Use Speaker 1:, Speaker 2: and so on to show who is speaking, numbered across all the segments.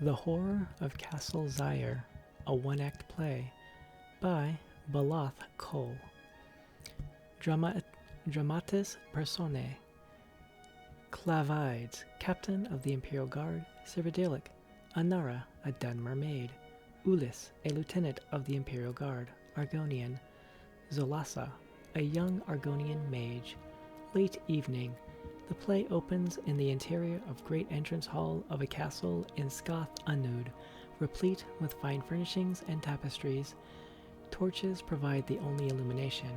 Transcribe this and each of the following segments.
Speaker 1: The Horror of Castle Xyr, a one-act play by Baloth Cole. Dramatis Personae. Clavides, captain of the Imperial Guard, Cyrodiilic. Anara, a dun mermaid. Ulis, a lieutenant of the Imperial Guard, Argonian. Zolassa, a young Argonian mage. Late evening. The play opens in the interior of great entrance hall of a castle in Scath Anud, replete with fine furnishings and tapestries. Torches provide the only illumination.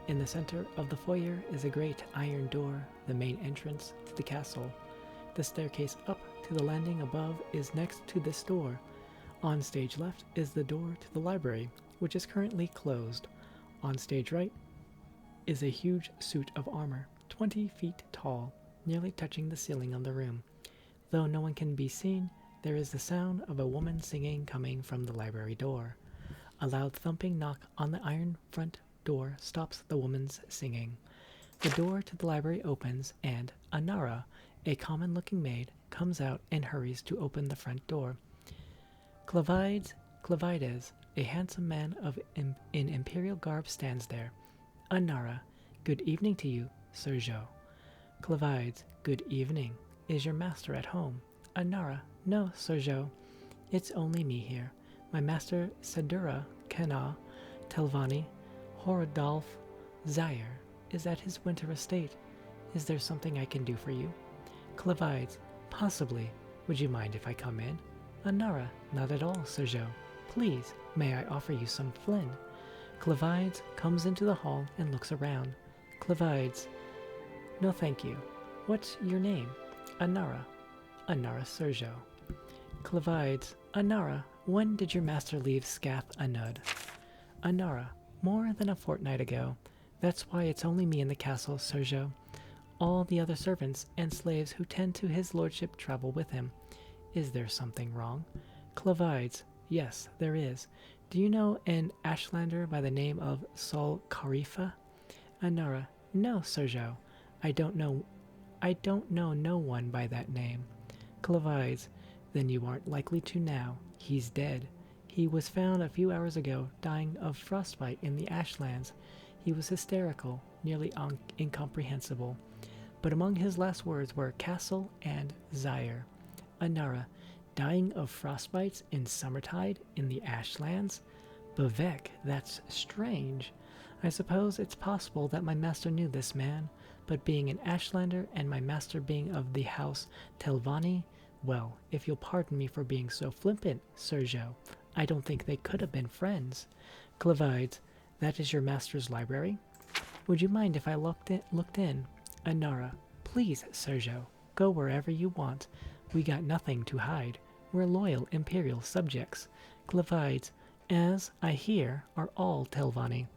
Speaker 1: In the center of the foyer is a great iron door, the main entrance to the castle. The staircase up to the landing above is next to this door. On stage left is the door to the library, which is currently closed. On stage right is a huge suit of armor, 20 feet tall, nearly touching the ceiling of the room. Though no one can be seen, there is the sound of a woman singing coming from the library door. A loud thumping knock on the iron front door stops the woman's singing. The door to the library opens, and Anara, a common-looking maid, comes out and hurries to open the front door. Clavides, a handsome man in imperial garb, stands there. Anara, good evening to you, Sir Jo. Clavides, good evening. Is your master at home? Anara, no, Sir Jo. It's only me here. My master Sedura Kenna Telvanni Horadolf Xyr is at his winter estate. Is there something I can do for you? Clavides, possibly. Would you mind if I come in? Anara, not at all, Sir Jo. Please, may I offer you some flin? Clavides comes into the hall and looks around. Clavides, no thank you. What's your name? Anara. Anara Sir Jo. Clavides, Anara, when did your master leave Scath Anud? Anara, more than a fortnight ago. That's why it's only me in the castle, Sir Jo. All the other servants and slaves who tend to his lordship travel with him. Is there something wrong? Clavides, yes, there is. Do you know an Ashlander by the name of Sol Carifa? Anara, no, Sir Jo. I don't know no one by that name. Clavides, then you aren't likely to now. He's dead. He was found a few hours ago, dying of frostbite in the Ashlands. He was hysterical, nearly incomprehensible. But among his last words were Castle and Xyr. Anara, dying of frostbites in summertide in the Ashlands? Bevek, that's strange. I suppose it's possible that my master knew this man, but being an Ashlander and my master being of the house Telvanni, well, if you'll pardon me for being so flippant, Sir Jo, I don't think they could have been friends. Clavides, that is your master's library? Would you mind if I looked in? Anara, please, Sir Jo, go wherever you want. We got nothing to hide. We're loyal imperial subjects. Clavides, as I hear, are all Telvanni.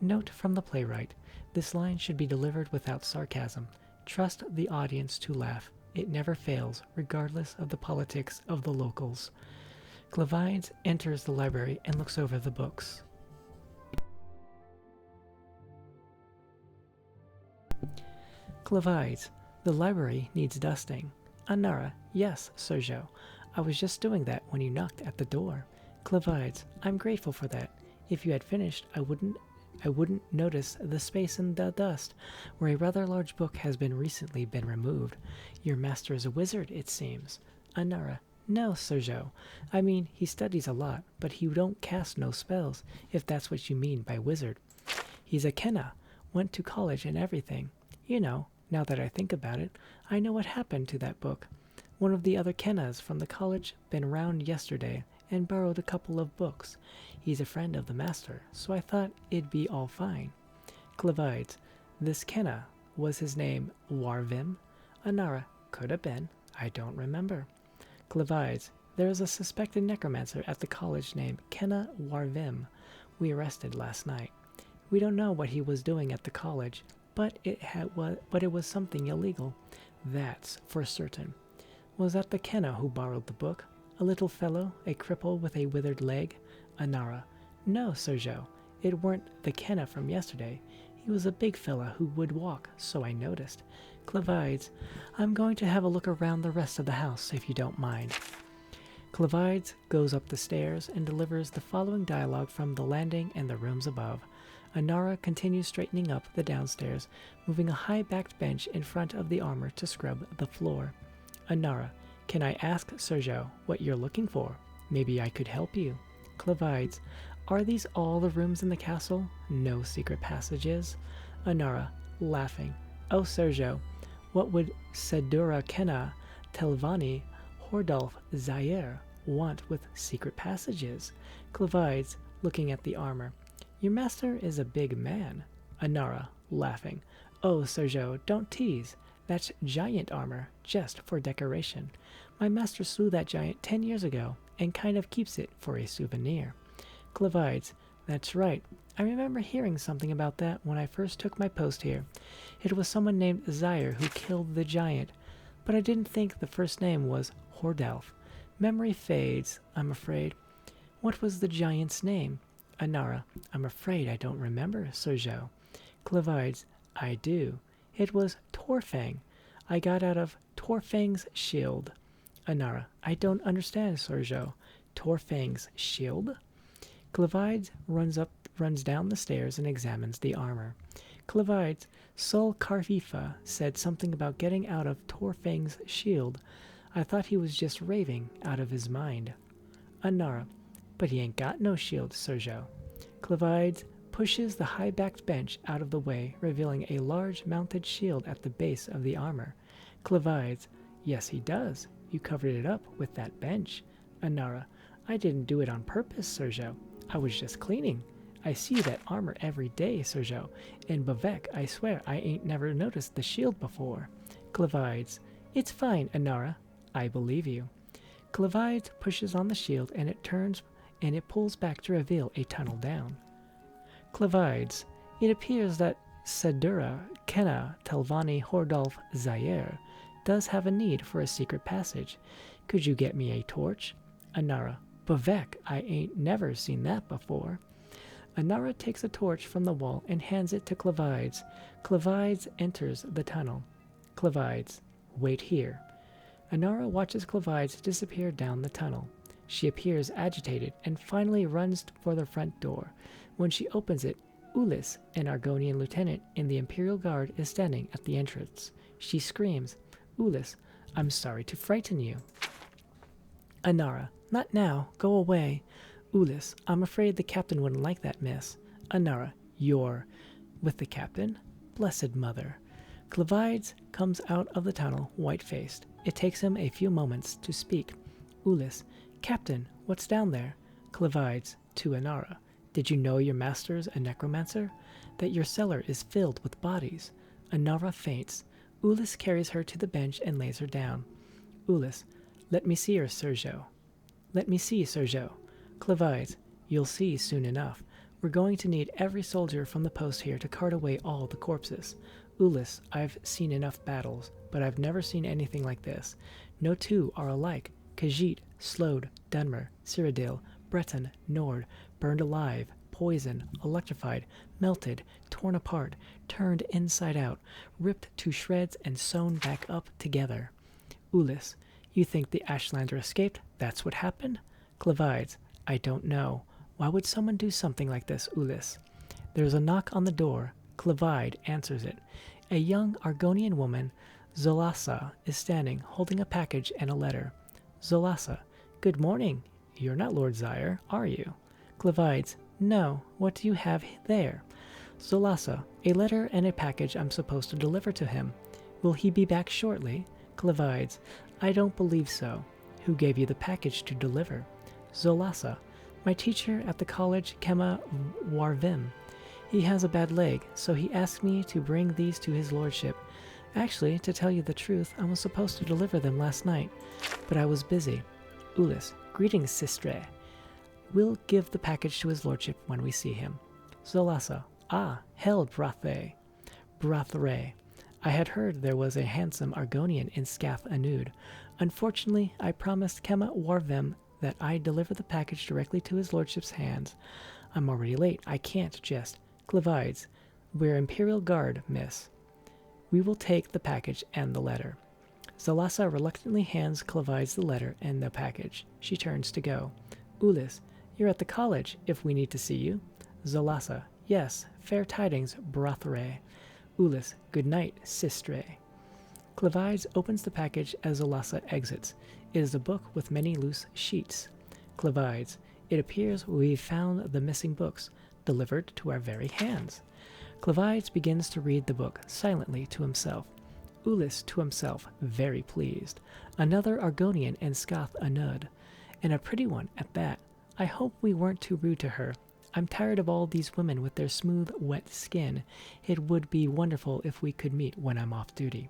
Speaker 1: Note from the playwright, this line should be delivered without sarcasm. Trust the audience to laugh. It never fails, regardless of the politics of the locals. Clavides enters the library and looks over the books. Clavides, the library needs dusting. Anara, yes, Sir Jo. I was just doing that when you knocked at the door. Clavides, I'm grateful for that. If you had finished, I wouldn't notice the space in the dust where a rather large book has recently been removed. Your master is a wizard, it seems. Anara, no, Sir Jo. I mean, he studies a lot, but he don't cast no spells, if that's what you mean by wizard. He's a Kenna, went to college and everything. You know, now that I think about it, I know what happened to that book. One of the other Kennas from the college been round yesterday and borrowed a couple of books. He's a friend of the master, so I thought it'd be all fine. Clavides, this Kenna, was his name Warvim? Anara, could have been. I don't remember. Clavides, there is a suspected necromancer at the college named Kenna Warvim. We arrested last night. We don't know what he was doing at the college, but it was something illegal. That's for certain. Was that the Kenna who borrowed the book? A little fellow, a cripple with a withered leg? Anara, no, Sir Jo. It weren't the Kenna from yesterday. He was a big fella who would walk, so I noticed. Clavides, I'm going to have a look around the rest of the house, if you don't mind. Clevides goes up the stairs and delivers the following dialogue from the landing and the rooms above. Anara continues straightening up the downstairs, moving a high-backed bench in front of the armor to scrub the floor. Anara, can I ask Sergio what you're looking for? Maybe I could help you. Clevides, are these all the rooms in the castle? No secret passages? Anara, laughing. Oh, Sergio, what would Sedura Kenna Telvani Hordolf Xyr want with secret passages? Clevides, looking at the armor. Your master is a big man. Anara, laughing. Oh, Sergio, don't tease. That's giant armor, just for decoration. My master slew that giant 10 years ago, and kind of keeps it for a souvenir. Clevides, that's right. I remember hearing something about that when I first took my post here. It was someone named Xyr who killed the giant, but I didn't think the first name was Hordalf. Memory fades, I'm afraid. What was the giant's name? Anara, I'm afraid I don't remember, Sergio. Clevides, I do. It was Torfang. I got out of Torfang's shield. Anara, I don't understand, Sergio. Torfang's shield? Clevides runs down the stairs and examines the armor. Clevides, Sol Carfifa said something about getting out of Torfang's shield. I thought he was just raving out of his mind. Anara, but he ain't got no shield, Sergio. Clevides pushes the high-backed bench out of the way, revealing a large mounted shield at the base of the armor. Clevides, yes he does. You covered it up with that bench. Anara, I didn't do it on purpose, Sergio. I was just cleaning. I see that armor every day, Sergio. In Bavec, I swear I ain't never noticed the shield before. Clevides, it's fine, Anara. I believe you. Clevides pushes on the shield and it pulls back to reveal a tunnel down. Clevides, it appears that Sedura Kenna Telvani Hordolf Xyr does have a need for a secret passage. Could you get me a torch? Anara, Bavec, I ain't never seen that before. Anara takes a torch from the wall and hands it to Clevides. Clevides enters the tunnel. Clevides, wait here. Anara watches Clevides disappear down the tunnel. She appears agitated and finally runs for the front door. When she opens it, Ulis, an Argonian lieutenant in the Imperial Guard, is standing at the entrance. She screams, Ulis, I'm sorry to frighten you. Anara, not now, go away. Ulis, I'm afraid the captain wouldn't like that, miss. Anara, you're with the captain? Blessed mother. Clevides comes out of the tunnel, white-faced. It takes him a few moments to speak. Ulis, Captain, what's down there? Clevides, to Anara, did you know your master's a necromancer? That your cellar is filled with bodies? Anara faints. Ulis carries her to the bench and lays her down. Ulis, let me see her, Sergio. Let me see, Sergio. Clevides, you'll see soon enough. We're going to need every soldier from the post here to cart away all the corpses. Ulis, I've seen enough battles, but I've never seen anything like this. No two are alike. Khajiit, Slode, Dunmer, Cyrodiil, Breton, Nord, burned alive, poisoned, electrified, melted, torn apart, turned inside out, ripped to shreds and sewn back up together. Ulis, you think the Ashlander escaped? That's what happened? Clevides, I don't know. Why would someone do something like this, Ulis? There's a knock on the door. Clevide answers it. A young Argonian woman, Zolassa, is standing, holding a package and a letter. Zolassa, good morning. You're not Lord Xyr, are you? Clevides, no. What do you have there? Zolassa, a letter and a package I'm supposed to deliver to him. Will he be back shortly? Clevides, I don't believe so. Who gave you the package to deliver? Zolassa, my teacher at the college, Kema Warvim. He has a bad leg, so he asked me to bring these to his lordship. Actually, to tell you the truth, I was supposed to deliver them last night, but I was busy. Ulis, greetings, Sistre. We'll give the package to his lordship when we see him. Zolassa, Hel Brathe. Brathre. I had heard there was a handsome Argonian in Scath Anud. Unfortunately, I promised Kema Warvem that I'd deliver the package directly to his lordship's hands. I'm already late. I can't just. Clevides, we're Imperial Guard, miss. We will take the package and the letter. Zalasa reluctantly hands Clavides the letter and the package. She turns to go. Ulis, you're at the college, if we need to see you. Zalasa, yes, fair tidings, Brathre. Ulis, good night, Sistre. Clavides opens the package as Zalasa exits. It is a book with many loose sheets. Clavides, it appears we've found the missing books, delivered to our very hands. Clavides begins to read the book, silently to himself. Ulis to himself, very pleased. Another Argonian and Scath Anud, and a pretty one at that. I hope we weren't too rude to her. I'm tired of all these women with their smooth, wet skin. It would be wonderful if we could meet when I'm off duty.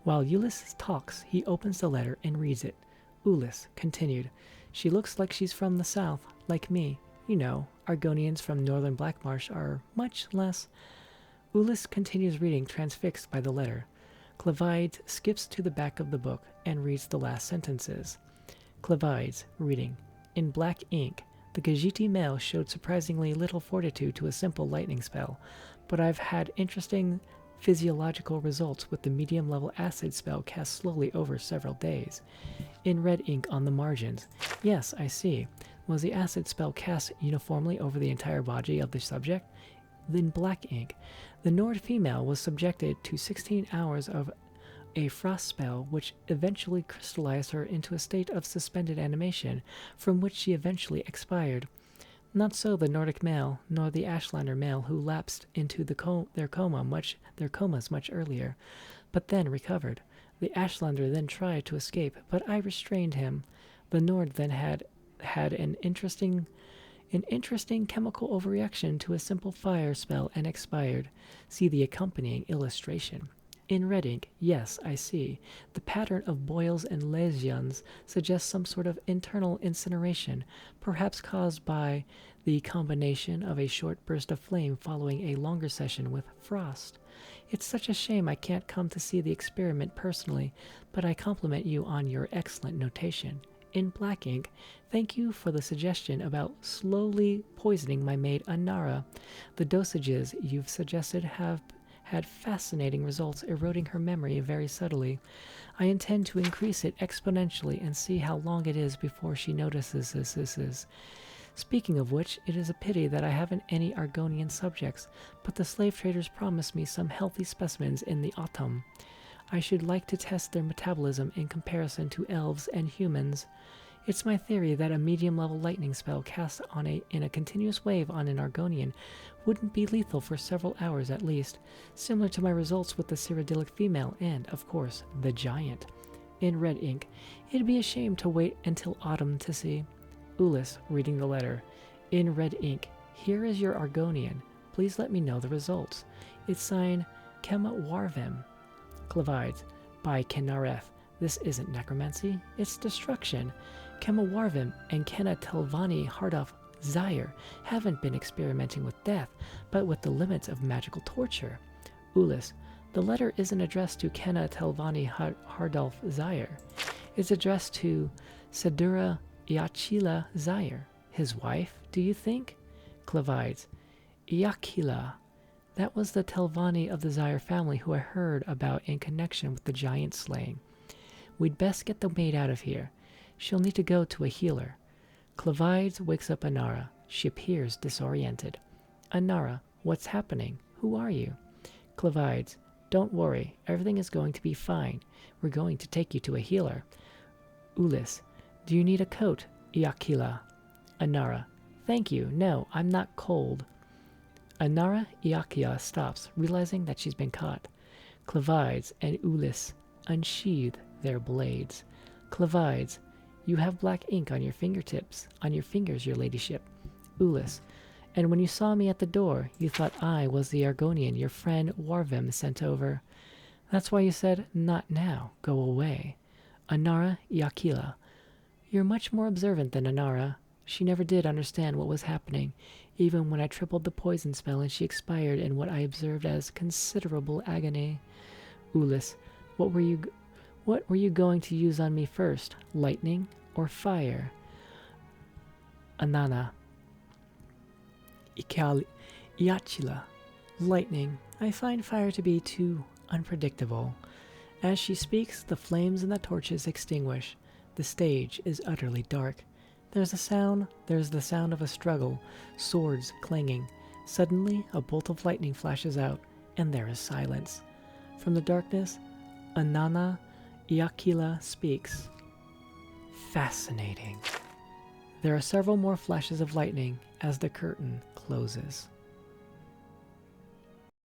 Speaker 1: While Ulis talks, he opens the letter and reads it. Ulis continued, she looks like she's from the south, like me. You know, Argonians from northern Blackmarsh are much less. Ulis continues reading, transfixed by the letter. Clavides skips to the back of the book and reads the last sentences. Clavides, reading. In black ink, the Gajiti male showed surprisingly little fortitude to a simple lightning spell, but I've had interesting physiological results with the medium-level acid spell cast slowly over several days. In red ink on the margins. Yes, I see. Was the acid spell cast uniformly over the entire body of the subject? In black ink, the Nord female was subjected to 16 hours of a frost spell which eventually crystallized her into a state of suspended animation, from which she eventually expired. Not so the Nordic male, nor the Ashlander male who lapsed into their comas much earlier, but then recovered. The Ashlander then tried to escape, but I restrained him. The Nord then had an interesting chemical overreaction to a simple fire spell and expired. See the accompanying illustration. In red ink, yes, I see. The pattern of boils and lesions suggests some sort of internal incineration, perhaps caused by the combination of a short burst of flame following a longer session with frost. It's such a shame I can't come to see the experiment personally, but I compliment you on your excellent notation. In black ink, thank you for the suggestion about slowly poisoning my maid Anara. The dosages you've suggested have had fascinating results, eroding her memory very subtly. I intend to increase it exponentially and see how long it is before she notices this. Speaking of which, it is a pity that I haven't any Argonian subjects, but the slave traders promised me some healthy specimens in the autumn. I should like to test their metabolism in comparison to elves and humans. It's my theory that a medium-level lightning spell cast in a continuous wave on an Argonian wouldn't be lethal for several hours at least, similar to my results with the Cyrodiilic female and, of course, the giant. In red ink, it'd be a shame to wait until autumn to see. Ulis, reading the letter. In red ink, here is your Argonian. Please let me know the results. It's signed Kema Warvem. Clavides, by Kenareth. This isn't necromancy, it's destruction. Kema Warvim and Kenna Telvani Horror Xyr haven't been experimenting with death, but with the limits of magical torture. Ulis, the letter isn't addressed to Kenna Telvani Hardolf Xyr. It's addressed to Sedura Iachila Xyr. His wife, do you think? Clavides, Iachila. That was the Telvani of the Xyr family who I heard about in connection with the giant slaying. We'd best get the maid out of here. She'll need to go to a healer. Clavides wakes up Anara. She appears disoriented. Anara, what's happening? Who are you? Clavides, don't worry. Everything is going to be fine. We're going to take you to a healer. Ulis, do you need a coat? Iachila. Anara, thank you. No, I'm not cold. Anara Iakia stops, realizing that she's been caught. Clavides and Ulis unsheathe their blades. Clavides, you have black ink on your fingertips, on your fingers, your ladyship. Ulis, and when you saw me at the door, you thought I was the Argonian your friend Warvim sent over. That's why you said, not now, go away. Anara Iachila, you're much more observant than Anara. She never did understand what was happening, even when I tripled the poison spell and she expired in what I observed as considerable agony. Ulis, what were you going to use on me first, lightning or fire? Anana. Iachila. Lightning. I find fire to be too unpredictable. As she speaks, the flames and the torches extinguish. The stage is utterly dark. There's the sound of a struggle, swords clanging. Suddenly, a bolt of lightning flashes out, and there is silence. From the darkness, Anana Iakila speaks. Fascinating. There are several more flashes of lightning as the curtain closes.